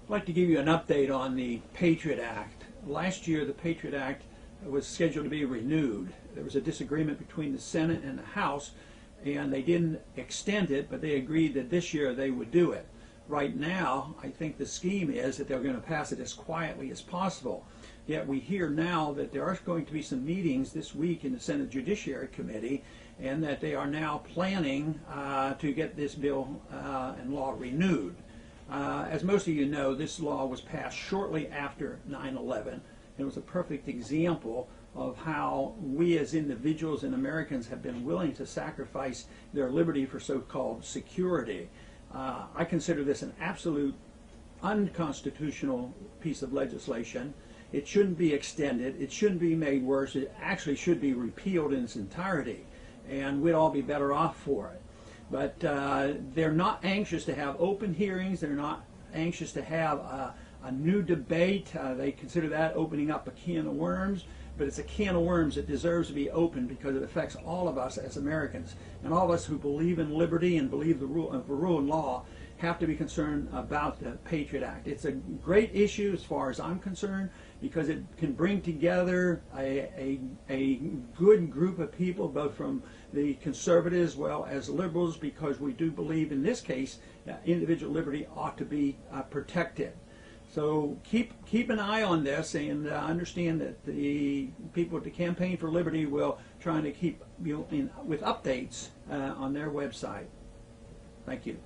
I'd like to give you an update on the Patriot Act. Last year, the Patriot Act was scheduled to be renewed. There was a disagreement between the Senate and the House, and they didn't extend it, but they agreed that this year they would do it. Right now, I think the scheme is that they're going to pass it as quietly as possible. Yet we hear now that there are going to be some meetings this week in the Senate Judiciary Committee, and that they are now planning to get this bill and law renewed. As most of you know, this law was passed shortly after 9/11. It was a perfect example of how we as individuals and Americans have been willing to sacrifice their liberty for so-called security. I consider this an absolute unconstitutional piece of legislation. It shouldn't be extended. It shouldn't be made worse. It actually should be repealed in its entirety, and we'd all be better off for it. But they're not anxious to have open hearings. They're not anxious to have a new debate. They consider that opening up a can of worms, but it's a can of worms that deserves to be opened because it affects all of us as Americans. And all of us who believe in liberty and believe the rule of law have to be concerned about the Patriot Act. It's a great issue as far as I'm concerned because it can bring together a good group of people, both from the conservatives as well as liberals, because we do believe in this case that individual liberty ought to be protected. So keep an eye on this, and understand that the people at the Campaign for Liberty will try to keep you with updates on their website. Thank you.